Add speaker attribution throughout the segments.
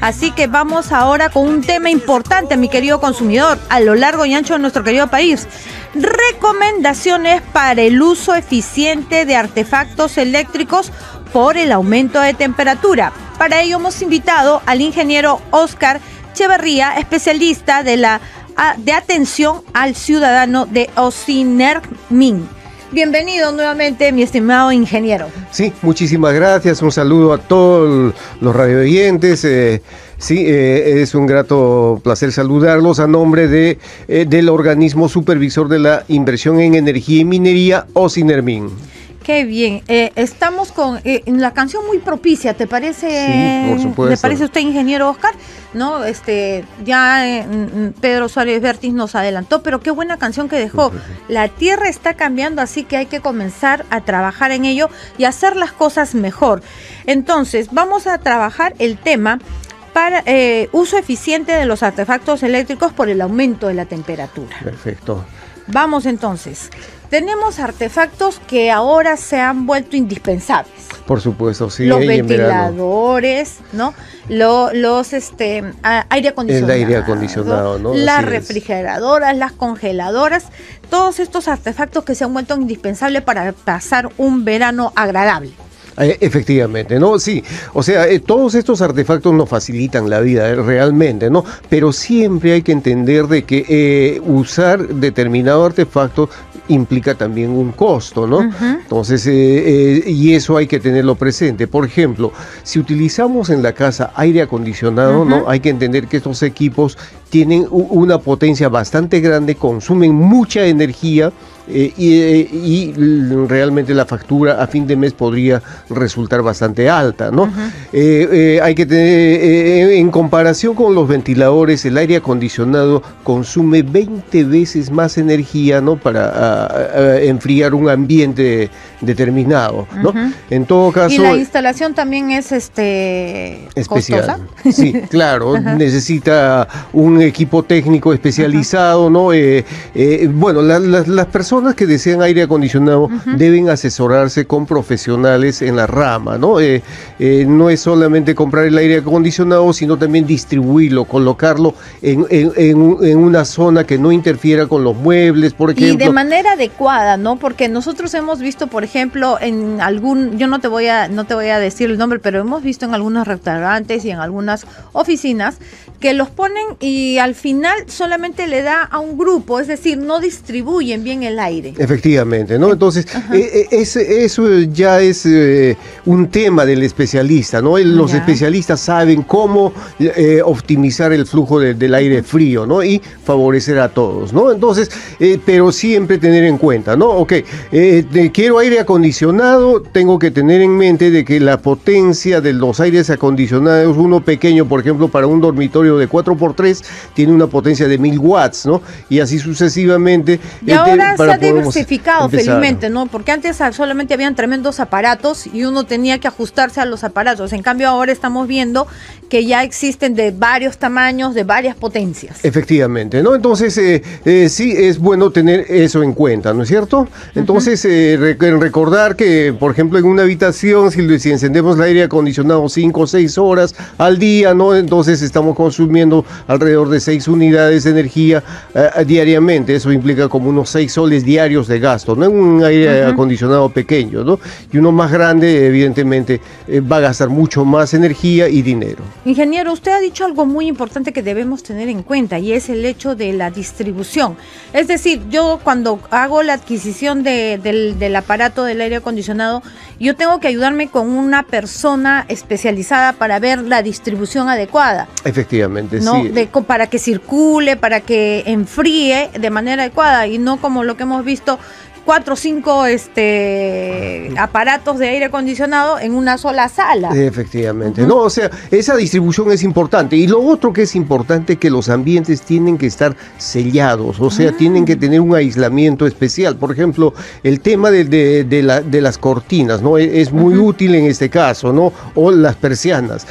Speaker 1: Así que vamos ahora con un tema importante, mi querido consumidor, a lo largo y ancho de nuestro querido país. Recomendaciones para el uso eficiente de artefactos eléctricos por el aumento de temperatura. Para ello hemos invitado al ingeniero Oscar Echeverría, especialista de atención al ciudadano de Ocinermin. Bienvenido nuevamente, mi estimado ingeniero.
Speaker 2: Sí, muchísimas gracias. Un saludo a todos los radioyentes. Es un grato placer saludarlos a nombre del organismo supervisor de la inversión en energía y minería, Ocinermin.
Speaker 1: Qué bien. Estamos con la canción muy propicia, ¿te parece?
Speaker 2: Sí, por supuesto.
Speaker 1: ¿Le parece a usted, ingeniero Oscar? No, Pedro Suárez Vértiz nos adelantó, pero qué buena canción que dejó. La tierra está cambiando, así que hay que comenzar a trabajar en ello y hacer las cosas mejor. Entonces, vamos a trabajar el tema para uso eficiente de los artefactos eléctricos por el aumento de la temperatura.
Speaker 2: Perfecto.
Speaker 1: Vamos entonces. Tenemos artefactos que ahora se han vuelto indispensables.
Speaker 2: Por supuesto, sí.
Speaker 1: Los ventiladores, ¿no? Los aire acondicionado.
Speaker 2: El aire acondicionado, ¿no?
Speaker 1: Las refrigeradoras, las congeladoras, todos estos artefactos que se han vuelto indispensables para pasar un verano agradable.
Speaker 2: Efectivamente, ¿no? Sí, o sea, todos estos artefactos nos facilitan la vida realmente, ¿no? Pero siempre hay que entender de que usar determinado artefacto implica también un costo, ¿no? Entonces, y eso hay que tenerlo presente. Por ejemplo, si utilizamos en la casa aire acondicionado, ¿no? Hay que entender que estos equipos tienen una potencia bastante grande, consumen mucha energía, y realmente la factura a fin de mes podría resultar bastante alta, ¿no? Hay que tener, en comparación con los ventiladores, el aire acondicionado consume 20 veces más energía, ¿no? Para enfriar un ambiente determinado, ¿no? En todo caso...
Speaker 1: Y la instalación también es
Speaker 2: especial.
Speaker 1: ¿costosa?
Speaker 2: Sí, claro, necesita un equipo técnico especializado, ¿no? Bueno, las personas que desean aire acondicionado deben asesorarse con profesionales en la rama, ¿no? No es solamente comprar el aire acondicionado, sino también distribuirlo, colocarlo en una zona que no interfiera con los muebles, por ejemplo.
Speaker 1: Y de manera adecuada, ¿no? Porque nosotros hemos visto, por ejemplo, en yo no te voy a decir el nombre, pero hemos visto en algunos restaurantes y en algunas oficinas que los ponen y al final solamente le da a un grupo, es decir, no distribuyen bien el aire.
Speaker 2: Efectivamente, ¿no? Entonces, eso ya es un tema del especialista, ¿no? Los especialistas saben cómo optimizar el flujo del aire frío, ¿no? Y favorecer a todos, ¿no? Entonces, pero siempre tener en cuenta, ¿no? Ok, quiero aire acondicionado, tengo que tener en mente de que la potencia de los aires acondicionados, uno pequeño, por ejemplo, para un dormitorio de 4x3, tiene una potencia de 1000 watts, ¿no? Y así sucesivamente.
Speaker 1: Y ahora se ha diversificado felizmente, ¿no? Porque antes solamente habían tremendos aparatos y uno tenía que ajustarse a los aparatos. En cambio, ahora estamos viendo que ya existen de varios tamaños, de varias potencias.
Speaker 2: Efectivamente, ¿no? Entonces, sí es bueno tener eso en cuenta, ¿no es cierto? Entonces, recordar que, por ejemplo, en una habitación, si encendemos el aire acondicionado 5 o 6 horas al día, ¿no? Entonces estamos consumiendo alrededor de 6 unidades de energía diariamente. Eso implica como unos 6 soles diarios de gasto, ¿no? Un aire acondicionado pequeño, ¿no? Y uno más grande, evidentemente, va a gastar mucho más energía y dinero.
Speaker 1: Ingeniero, usted ha dicho algo muy importante que debemos tener en cuenta y es el hecho de la distribución. Es decir, yo cuando hago la adquisición del aparato del aire acondicionado, yo tengo que ayudarme con una persona especializada para ver la distribución adecuada.
Speaker 2: Efectivamente,
Speaker 1: ¿no?
Speaker 2: sí.
Speaker 1: Para que circule, para que enfríe de manera adecuada y no como lo que hemos visto, 4 o 5 aparatos de aire acondicionado en una sola sala.
Speaker 2: Efectivamente, no, o sea, esa distribución es importante. Y lo otro que es importante, que los ambientes tienen que estar sellados, o sea, tienen que tener un aislamiento especial. Por ejemplo, el tema de las cortinas, ¿no? Es muy útil en este caso, ¿no? O las persianas.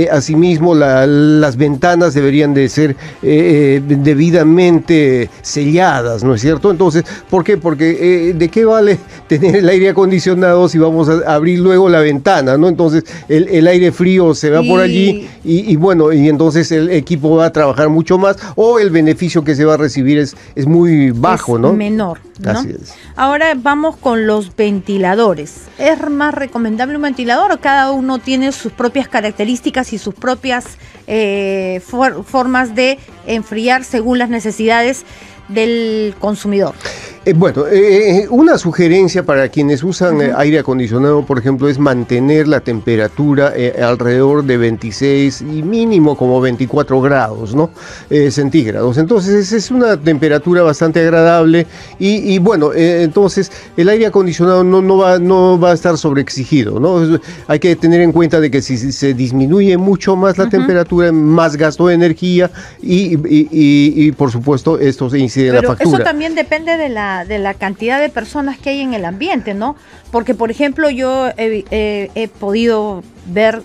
Speaker 2: Asimismo, las ventanas deberían de ser debidamente selladas, ¿no es cierto? Entonces, ¿por qué? Porque ¿de qué vale tener el aire acondicionado si vamos a abrir luego la ventana, ¿no? Entonces el aire frío se va por allí y bueno, y entonces el equipo va a trabajar mucho más o el beneficio que se va a recibir es muy bajo, ¿no?
Speaker 1: Menor, ¿no?
Speaker 2: Así es.
Speaker 1: Ahora vamos con los ventiladores. ¿Es más recomendable un ventilador o cada uno tiene sus propias características y sus propias formas de enfriar según las necesidades del consumidor?
Speaker 2: Bueno, una sugerencia para quienes usan aire acondicionado, por ejemplo, es mantener la temperatura alrededor de 26 y mínimo como 24 grados, ¿no? Centígrados. Entonces es una temperatura bastante agradable y bueno, entonces el aire acondicionado no va a estar sobreexigido, ¿no? Hay que tener en cuenta de que si se disminuye mucho más la temperatura, más gasto de energía y por supuesto esto se incide en la factura.
Speaker 1: Pero eso también depende de la cantidad de personas que hay en el ambiente, ¿no? Porque, por ejemplo, yo he podido ver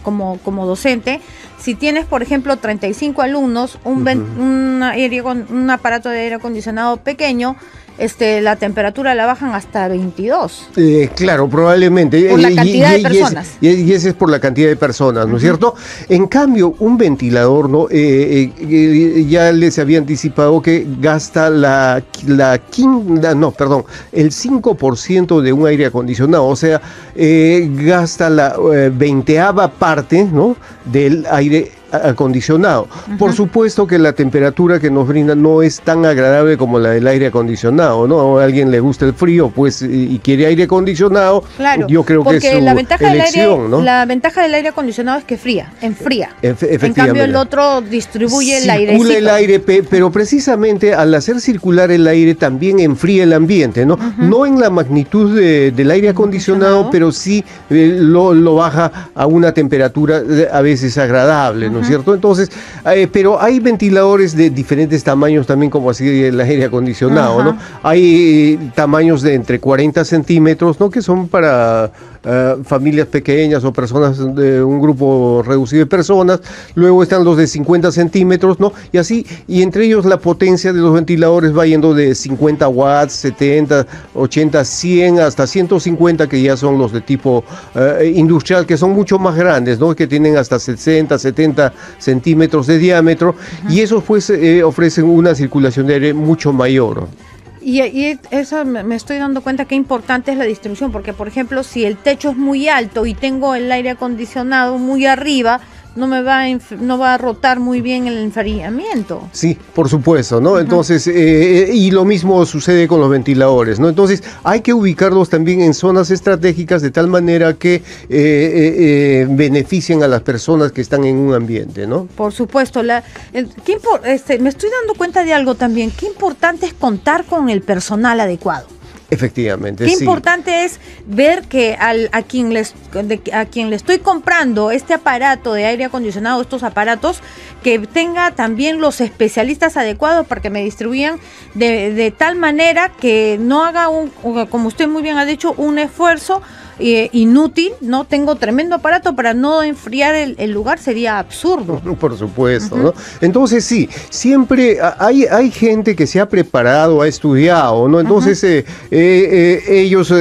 Speaker 1: como docente, si tienes, por ejemplo, 35 alumnos, un aparato de aire acondicionado pequeño, la temperatura la bajan hasta 22.
Speaker 2: Claro, probablemente.
Speaker 1: Por la cantidad de personas.
Speaker 2: Y ese es por la cantidad de personas, ¿no es cierto? En cambio, un ventilador, ¿no? Ya les había anticipado que gasta el 5% de un aire acondicionado, o sea, gasta la 20ª parte, ¿no? Del aire acondicionado. Por supuesto que la temperatura que nos brinda no es tan agradable como la del aire acondicionado, ¿no? A alguien le gusta el frío, pues, y quiere aire acondicionado.
Speaker 1: Claro,
Speaker 2: yo creo que es su elección, ¿no?
Speaker 1: La ventaja del aire acondicionado es que enfría.
Speaker 2: Efectivamente.
Speaker 1: En cambio, el otro distribuye el aire.
Speaker 2: Circula el aire, pero precisamente al hacer circular el aire también enfría el ambiente, ¿no? No en la magnitud del aire acondicionado, pero sí lo baja a una temperatura a veces agradable, ¿no es cierto? Entonces, pero hay ventiladores de diferentes tamaños también, como así el aire acondicionado, ¿no? Hay tamaños de entre 40 centímetros, ¿no? Que son para familias pequeñas o personas de un grupo reducido de personas. Luego están los de 50 centímetros, ¿no? Y así, y entre ellos la potencia de los ventiladores va yendo de 50 watts, 70, 80, 100, hasta 150, que ya son los de tipo industrial, que son mucho más grandes, ¿no? Que tienen hasta 60, 70 centímetros de diámetro, y esos pues ofrecen una circulación de aire mucho mayor.
Speaker 1: Y eso me estoy dando cuenta que importante es la distribución, porque por ejemplo, si el techo es muy alto y tengo el aire acondicionado muy arriba, no va a rotar muy bien el enfriamiento. Sí,
Speaker 2: por supuesto, ¿no? Entonces, y lo mismo sucede con los ventiladores, ¿no? Entonces, hay que ubicarlos también en zonas estratégicas de tal manera que beneficien a las personas que están en un ambiente, ¿no?
Speaker 1: Por supuesto. Me estoy dando cuenta de algo también. Qué importante es contar con el personal adecuado.
Speaker 2: Efectivamente,
Speaker 1: Qué importante es ver que a quien le estoy comprando este aparato de aire acondicionado, estos aparatos, que tenga también los especialistas adecuados para que me distribuyan de tal manera que no haga como usted muy bien ha dicho, un esfuerzo inútil, ¿no? Tengo tremendo aparato para no enfriar el lugar, sería absurdo.
Speaker 2: Por supuesto, ¿no? Entonces sí, siempre hay gente que se ha preparado, ha estudiado, ¿no? Entonces ellos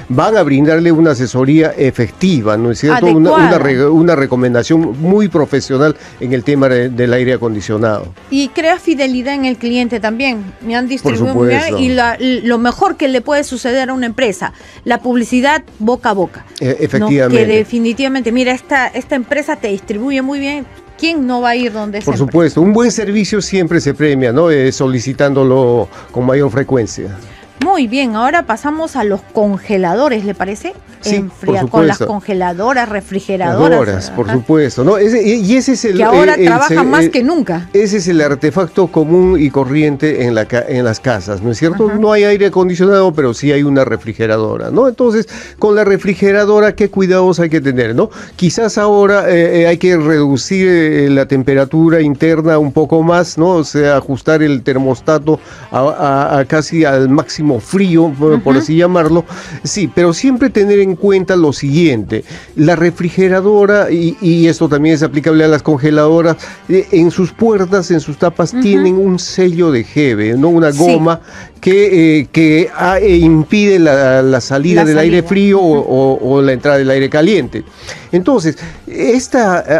Speaker 2: van a brindarle una asesoría efectiva, ¿no es cierto? Una recomendación muy profesional en el tema del aire acondicionado.
Speaker 1: Y crea fidelidad en el cliente también. Me han distribuido muy bien, y lo mejor que le puede suceder a una empresa, la publicidad boca a boca.
Speaker 2: Efectivamente.
Speaker 1: ¿No? Que definitivamente, mira, esta empresa te distribuye muy bien. ¿Quién no va a ir donde esa
Speaker 2: Por supuesto, un buen servicio siempre se premia, ¿no? Solicitándolo con mayor frecuencia.
Speaker 1: Muy bien, ahora pasamos a los congeladores, ¿le parece?
Speaker 2: Sí,
Speaker 1: con las congeladoras, refrigeradoras.
Speaker 2: Por supuesto, ¿no? Y ese es el...
Speaker 1: Que ahora trabajan más que nunca.
Speaker 2: Ese es el artefacto común y corriente en las casas, ¿no es cierto? No hay aire acondicionado, pero sí hay una refrigeradora, ¿no? Entonces, con la refrigeradora, ¿qué cuidados hay que tener, no? Quizás ahora hay que reducir la temperatura interna un poco más, ¿no? O sea, ajustar el termostato a casi al máximo frío, por así llamarlo. Sí, pero siempre tener en cuenta lo siguiente: la refrigeradora, y esto también es aplicable a las congeladoras, en sus puertas, en sus tapas, tienen un sello de Hebe, ¿no? Una goma que impide la salida del aire frío o la entrada del aire caliente. Entonces,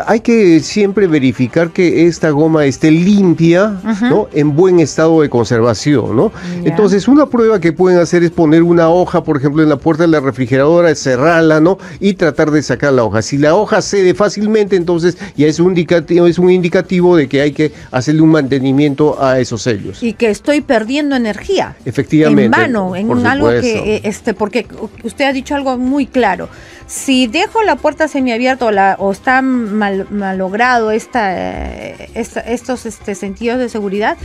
Speaker 2: hay que siempre verificar que esta goma esté limpia, ¿no? En buen estado de conservación, ¿no? Entonces, una prueba que pueden hacer es poner una hoja, por ejemplo, en la puerta de la refrigeradora, cerrarla, ¿no? Y tratar de sacar la hoja. Si la hoja cede fácilmente, entonces ya es un indicativo de que hay que hacerle un mantenimiento a esos sellos.
Speaker 1: Y que estoy perdiendo energía.
Speaker 2: Efectivamente.
Speaker 1: En mano, en algo que, porque usted ha dicho algo muy claro. Si dejo la puerta semiabierta o está malogrado estos sentidos de seguridad,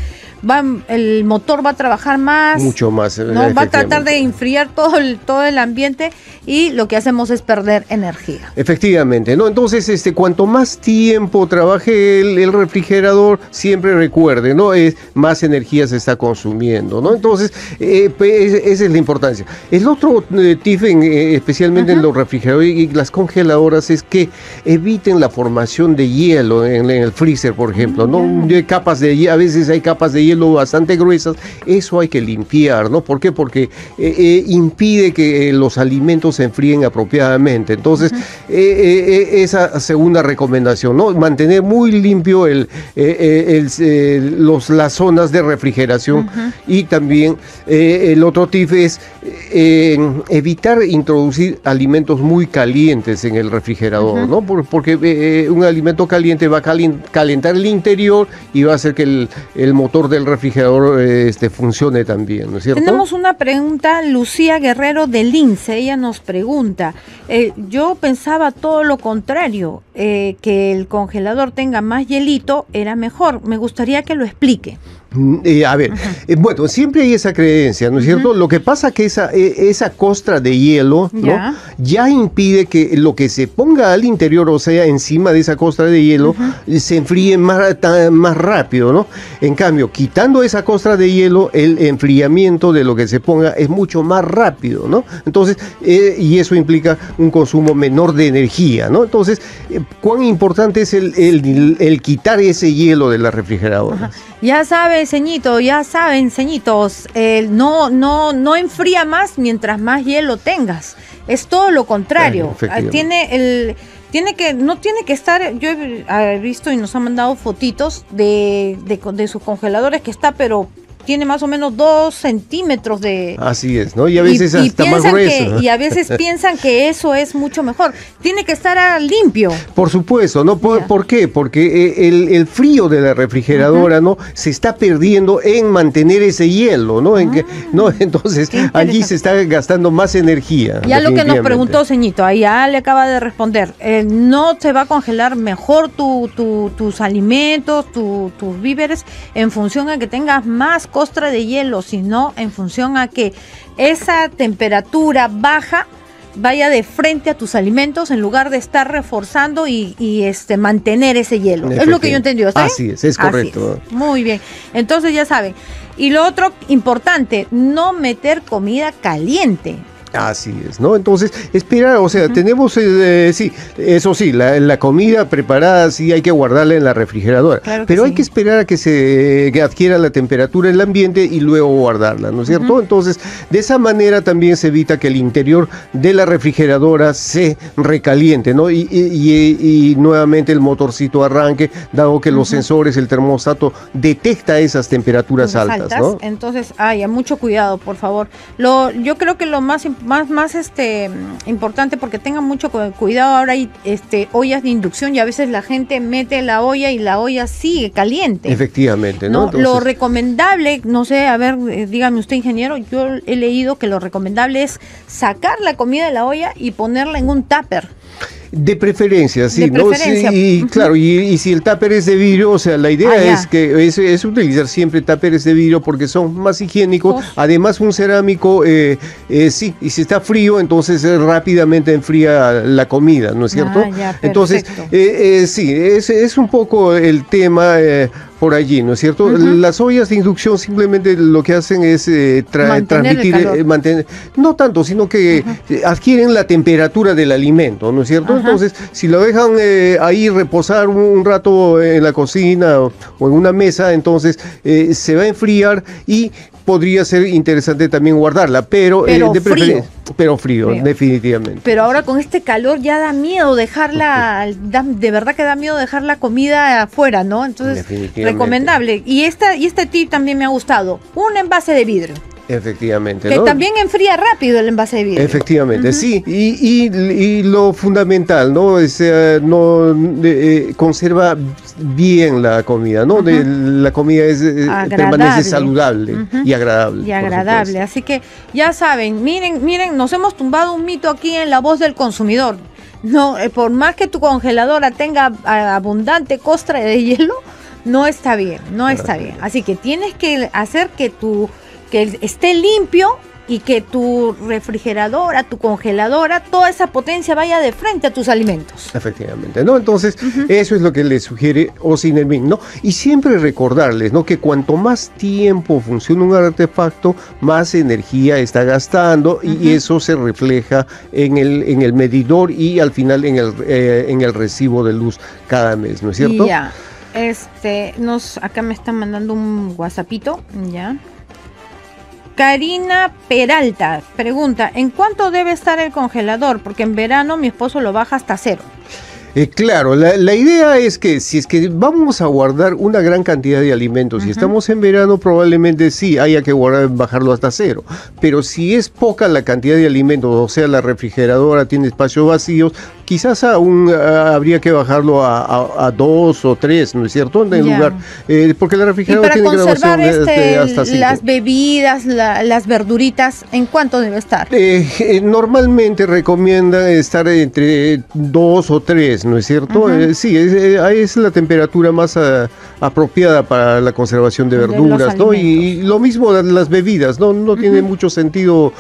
Speaker 1: el motor va a trabajar más.
Speaker 2: Mucho más.
Speaker 1: ¿No? Va a tratar de enfriar todo el ambiente y lo que hacemos es perder energía.
Speaker 2: Efectivamente, ¿no? Entonces, cuanto más tiempo trabaje el refrigerador, siempre recuerde, ¿no? Más energía se está consumiendo, ¿no? Entonces, esa es la importancia. El otro tip, especialmente en los refrigeradores y las congeladoras, es que eviten la formación de hielo en el freezer, por ejemplo, ¿no? A veces hay capas de hielo bastante gruesas. Eso hay que limpiar, ¿no? ¿Por qué? Porque impide que los alimentos se enfríen apropiadamente. Entonces, esa segunda recomendación, ¿no? Mantener muy limpio las zonas de refrigeración. Y también el otro tip es evitar introducir alimentos muy calientes en el refrigerador, ¿no? Porque un alimento caliente va a calentar el interior y va a hacer que el motor del refrigerador funcione también, ¿no es cierto?
Speaker 1: Tenemos una pregunta, Lucía Guerrero de Lince. Ella nos pregunta, yo pensaba todo lo contrario, que el congelador tenga más hielito era mejor. Me gustaría que lo explique.
Speaker 2: A ver, bueno, siempre hay esa creencia, ¿no es cierto? Lo que pasa que esa costra de hielo, ¿no? Ya impide que lo que se ponga al interior, o sea, encima de esa costra de hielo, se enfríe más rápido, ¿no? En cambio, quitando esa costra de hielo, el enfriamiento de lo que se ponga es mucho más rápido, ¿no? Entonces, y eso implica un consumo menor de energía, ¿no? Entonces, ¿cuán importante es el quitar ese hielo de la refrigeradora?
Speaker 1: Ya saben, ceñitos, no enfría más mientras más hielo tengas. Es todo lo contrario. No tiene que estar. Yo he visto y nos han mandado fotitos de sus congeladores que está, pero tiene más o menos 2 centímetros de...
Speaker 2: Así es, ¿no? Y a veces hasta más grueso.
Speaker 1: Y a veces piensan que eso es mucho mejor. Tiene que estar limpio.
Speaker 2: Por supuesto, ¿no? ¿Por qué? Porque el frío de la refrigeradora, ¿no? Se está perdiendo en mantener ese hielo, ¿no? Entonces, allí se está gastando más energía.
Speaker 1: Ya lo que nos preguntó Ceñito, ahí ya le acaba de responder. No se va a congelar mejor tus alimentos, tus víveres, en función a que tengas más costra de hielo, sino en función a que esa temperatura baja vaya de frente a tus alimentos en lugar de estar reforzando y mantener ese hielo. Es lo que yo entendí. ¿Sí?
Speaker 2: Así es correcto.
Speaker 1: Así es. Muy bien. Entonces ya saben. Y lo otro importante, no meter comida caliente.
Speaker 2: Así es, ¿no? Entonces, esperar, o sea, tenemos, sí, eso sí, la comida preparada sí hay que guardarla en la refrigeradora, claro, pero hay que esperar a que adquiera la temperatura en el ambiente y luego guardarla, ¿no es cierto? Entonces, de esa manera también se evita que el interior de la refrigeradora se recaliente, ¿no? Y nuevamente el motorcito arranque, dado que los sensores, el termostato detecta esas temperaturas altas, ¿no?
Speaker 1: Entonces, mucho cuidado, por favor. Yo creo que lo más importante, porque tengan mucho cuidado, ahora hay ollas de inducción y a veces la gente mete la olla y la olla sigue caliente.
Speaker 2: Efectivamente, ¿no?
Speaker 1: Entonces, lo recomendable, no sé, a ver, dígame usted, ingeniero, yo he leído que lo recomendable es sacar la comida de la olla y ponerla en un tupper.
Speaker 2: De preferencia, sí, ¿no? Sí, claro, y si el tupper es de vidrio, o sea, la idea es que es utilizar siempre tuppers de vidrio porque son más higiénicos. Además, un cerámico, sí, y si está frío, entonces rápidamente enfría la comida, ¿no es cierto?
Speaker 1: Ya,
Speaker 2: entonces, sí, es un poco el tema. por allí, ¿no es cierto? Las ollas de inducción simplemente lo que hacen es transmitir, mantener, no tanto, sino que adquieren la temperatura del alimento, ¿no es cierto? Entonces, si lo dejan ahí reposar un rato en la cocina o en una mesa, entonces se va a enfriar y podría ser interesante también guardarla, pero frío, definitivamente.
Speaker 1: Pero ahora con este calor ya da miedo dejarla, de verdad que da miedo dejar la comida afuera, ¿no? Entonces, recomendable. Y este tip también me ha gustado, un envase de vidrio.
Speaker 2: Efectivamente.
Speaker 1: Que también enfría rápido el envase de vidrio.
Speaker 2: Efectivamente, sí. Y lo fundamental, ¿no? Conserva bien la comida, ¿no? La comida permanece saludable y agradable.
Speaker 1: Y agradable. Así que ya saben, miren, nos hemos tumbado un mito aquí en La Voz del Consumidor. No, por más que tu congeladora tenga abundante costra de hielo, no está bien. Así que tienes que hacer que esté limpio y que tu refrigeradora, tu congeladora, toda esa potencia vaya de frente a tus alimentos.
Speaker 2: Efectivamente, ¿no? Entonces, eso es lo que les sugiere Ocinermin, ¿no? Y siempre recordarles, ¿no? Que cuanto más tiempo funciona un artefacto, más energía está gastando y eso se refleja en el medidor y al final en el recibo de luz cada mes, ¿no es cierto?
Speaker 1: Ya, acá me están mandando un WhatsAppito, ya. Karina Peralta pregunta, ¿en cuánto debe estar el congelador? Porque en verano mi esposo lo baja hasta 0.
Speaker 2: Claro, la idea es que si es que vamos a guardar una gran cantidad de alimentos, si estamos en verano probablemente sí haya que bajarlo hasta 0, pero si es poca la cantidad de alimentos, o sea la refrigeradora tiene espacios vacíos, quizás aún habría que bajarlo a 2 o 3, ¿no es cierto? En lugar, porque la refrigeradora tiene graduación hasta 5.
Speaker 1: Las bebidas, las verduritas, ¿en cuánto debe estar?
Speaker 2: Normalmente recomienda estar entre 2 o 3, ¿no es cierto? Sí, es la temperatura más apropiada para la conservación de verduras, ¿no? Y lo mismo las bebidas, no tiene mucho sentido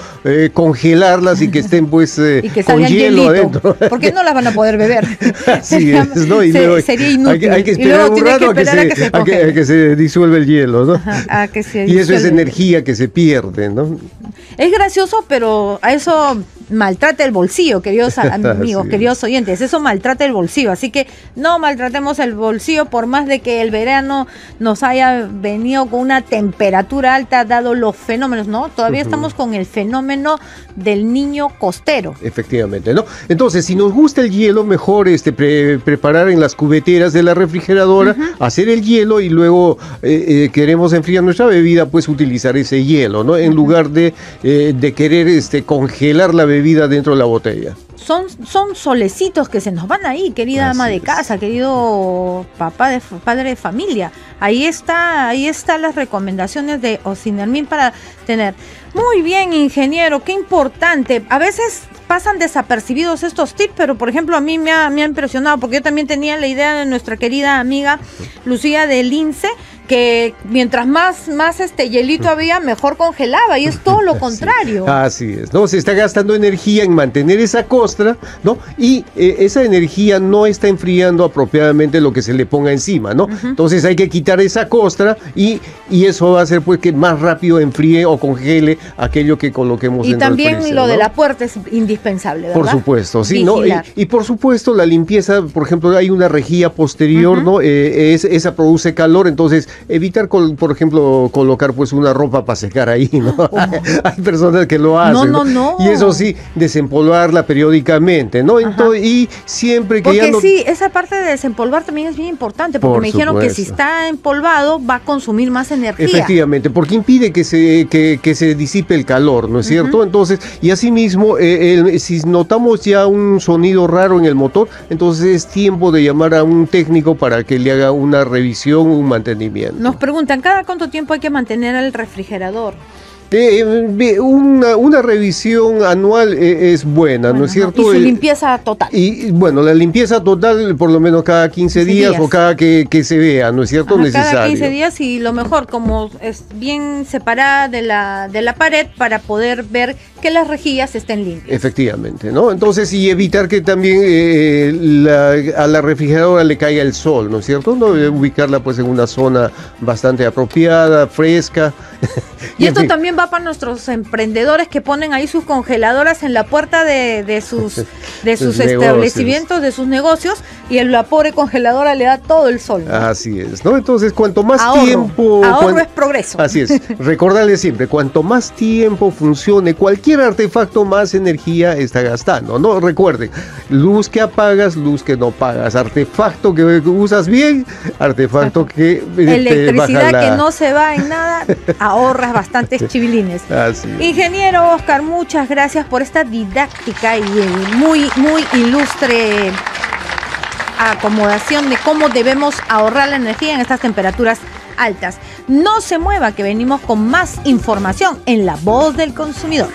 Speaker 2: congelarlas y que estén pues con hielo adentro.
Speaker 1: Porque no las van a poder beber.
Speaker 2: Así es, ¿no?
Speaker 1: Sería inútil.
Speaker 2: Hay que esperar un rato a que se disuelva el hielo, ¿no? Y eso es energía que se pierde, ¿no?
Speaker 1: Es gracioso, pero a eso maltrata el bolsillo, queridos amigos, queridos oyentes, eso maltrata el bolsillo, así que no maltratemos el bolsillo por más de que el verano nos haya venido con una temperatura alta dado los fenómenos, ¿no? Todavía estamos con el fenómeno del niño costero.
Speaker 2: Efectivamente, ¿no? Entonces, si nos gusta el hielo, mejor preparar en las cubeteras de la refrigeradora, hacer el hielo y luego queremos enfriar nuestra bebida, pues utilizar ese hielo, ¿no? En lugar de querer congelar la bebida dentro de la botella.
Speaker 1: Son solecitos que se nos van ahí, querida ama de casa, querido padre de familia. Ahí está las recomendaciones de Ocinermin para tener. Muy bien, ingeniero, qué importante. A veces pasan desapercibidos estos tips, pero por ejemplo a mí me ha impresionado, porque yo también tenía la idea de nuestra querida amiga Lucía de Lince, que mientras más hielito había, mejor congelaba, y es todo lo contrario.
Speaker 2: Así es, ¿no? Se está gastando energía en mantener esa costra, ¿no? Y esa energía no está enfriando apropiadamente lo que se le ponga encima, ¿no? Entonces hay que quitar esa costra y eso va a hacer pues que más rápido enfríe o congele aquello que coloquemos dentro del freezer. Y
Speaker 1: también lo de la puerta es indispensable, ¿verdad?
Speaker 2: Por supuesto, sí, ¿no? Y por supuesto la limpieza, por ejemplo, hay una rejilla posterior, ¿no? Esa produce calor, entonces evitar, por ejemplo, colocar pues una ropa para secar ahí, ¿no? Hay personas que lo hacen. No. Y eso sí, desempolvarla periódicamente, ¿no? Entonces, y siempre que
Speaker 1: porque esa parte de desempolvar también es bien importante, porque me dijeron que si está empolvado va a consumir más energía.
Speaker 2: Efectivamente, porque impide que se disipe el calor, ¿no es cierto? Entonces, y asimismo, si notamos ya un sonido raro en el motor, entonces es tiempo de llamar a un técnico para que le haga una revisión, un mantenimiento.
Speaker 1: Nos preguntan, ¿cada cuánto tiempo hay que mantener el refrigerador?
Speaker 2: Una revisión anual es buena, ¿no es cierto?
Speaker 1: Y su limpieza total.
Speaker 2: Y bueno, la limpieza total por lo menos cada 15 días o cada que se vea, ¿no es cierto? Necesario.
Speaker 1: Cada 15 días y lo mejor, como es bien separada de la pared para poder ver que las rejillas estén limpias.
Speaker 2: Efectivamente, ¿no? Entonces, y evitar que también a la refrigeradora le caiga el sol, ¿no es cierto? ¿No? Ubicarla pues en una zona bastante apropiada, fresca.
Speaker 1: Y esto también va para nuestros emprendedores que ponen ahí sus congeladoras en la puerta de sus establecimientos, de sus negocios, y el pobre congeladora le da todo el sol, ¿no?
Speaker 2: Así es, ¿no? Entonces, cuanto más tiempo...
Speaker 1: Ahorro es progreso.
Speaker 2: Así es. Recordarle siempre, cuanto más tiempo funcione cualquier artefacto, más energía está gastando, ¿no? Recuerden, luz que apagas, luz que no pagas. Artefacto que usas bien, artefacto que...
Speaker 1: Electricidad que no se va en nada, ahorras bastantes chivilines.
Speaker 2: Así es.
Speaker 1: Ingeniero Oscar, muchas gracias por esta didáctica y muy ilustre acomodación de cómo debemos ahorrar la energía en estas temperaturas altas. No se mueva, que venimos con más información en La Voz del Consumidor.